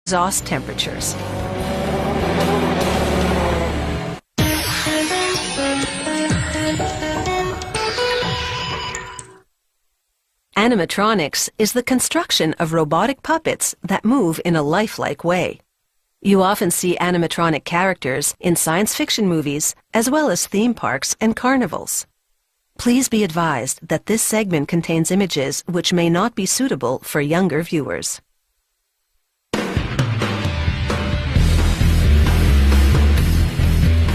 exhaust temperatures. Animatronics is the construction of robotic puppets that move in a lifelike way. You often see animatronic characters in science fiction movies, as well as theme parks and carnivals. Please be advised that this segment contains images which may not be suitable for younger viewers.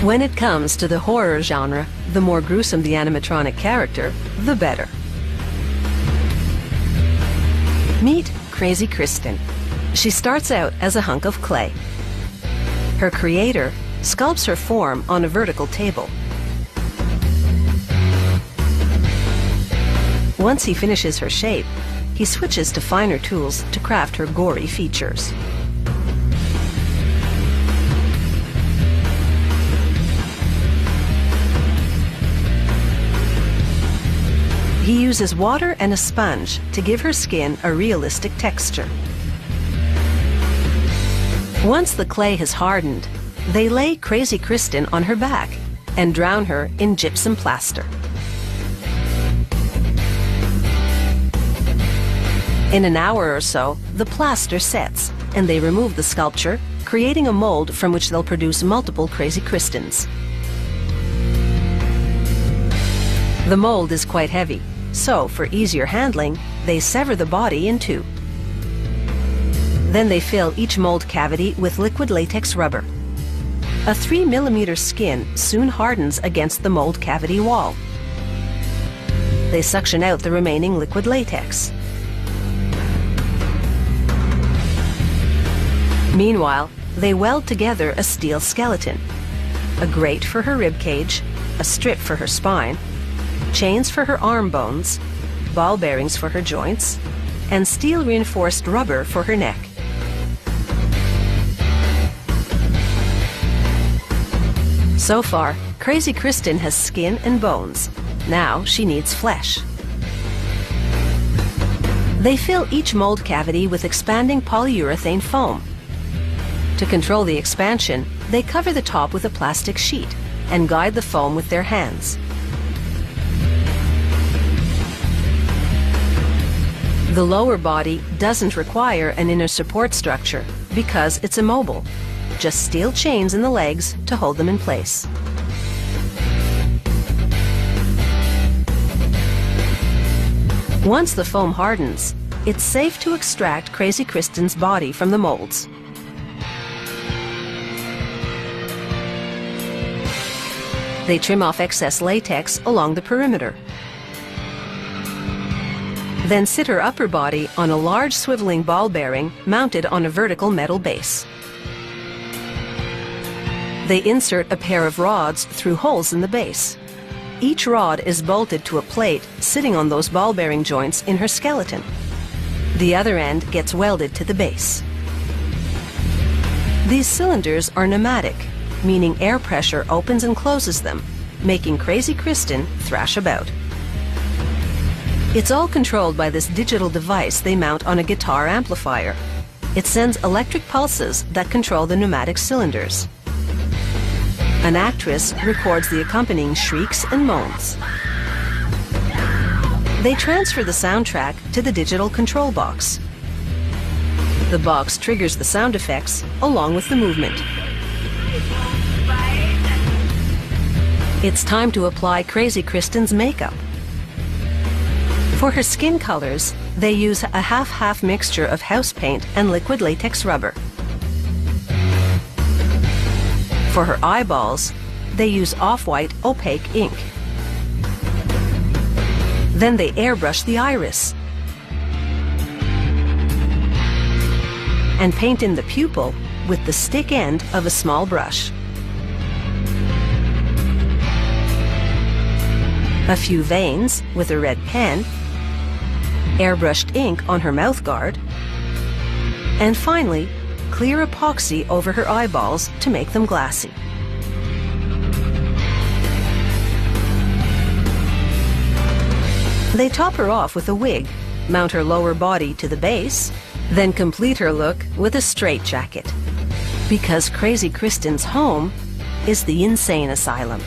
When it comes to the horror genre, the more gruesome the animatronic character, the better. Meet Crazy Kristen. She starts out as a hunk of clay. Her creator sculpts her form on a vertical table. Once he finishes her shape, he switches to finer tools to craft her gory features. He uses water and a sponge to give her skin a realistic texture. Once the clay has hardened, they lay Crazy Kristen on her back and drown her in gypsum plaster. In an hour or so, the plaster sets, and they remove the sculpture, creating a mold from which they'll produce multiple Crazy Kristens. The mold is quite heavy, so for easier handling, they sever the body in two. Then they fill each mold cavity with liquid latex rubber. A 3mm skin soon hardens against the mold cavity wall. They suction out the remaining liquid latex. Meanwhile, they weld together a steel skeleton, a grate for her rib cage, a strip for her spine, chains for her arm bones, ball bearings for her joints, and steel-reinforced rubber for her neck. So far, Crazy Kristen has skin and bones. Now she needs flesh. They fill each mold cavity with expanding polyurethane foam. To control the expansion, they cover the top with a plastic sheet and guide the foam with their hands. The lower body doesn't require an inner support structure because it's immobile, just steel chains in the legs to hold them in place. Once the foam hardens, it's safe to extract Crazy Kristen's body from the molds. They trim off excess latex along the perimeter. Then sit her upper body on a large swiveling ball bearing mounted on a vertical metal base. They insert a pair of rods through holes in the base. Each rod is bolted to a plate sitting on those ball bearing joints in her skeleton. The other end gets welded to the base. These cylinders are pneumatic, meaning air pressure opens and closes them, making Crazy Kristen thrash about. It's all controlled by this digital device they mount on a guitar amplifier. It sends electric pulses that control the pneumatic cylinders. An actress records the accompanying shrieks and moans. They transfer the soundtrack to the digital control box. The box triggers the sound effects along with the movement. It's time to apply Crazy Kristen's makeup. For her skin colors, they use a half-half mixture of house paint and liquid latex rubber. For her eyeballs, they use off-white opaque ink. Then they airbrush the iris and paint in the pupil with the stick end of a small brush. A few veins with a red pen, airbrushed ink on her mouth guard, and finally, clear epoxy over her eyeballs to make them glassy. They top her off with a wig, mount her lower body to the base, Then complete her look with a straitjacket. Because Crazy Kristen's home is the insane asylum.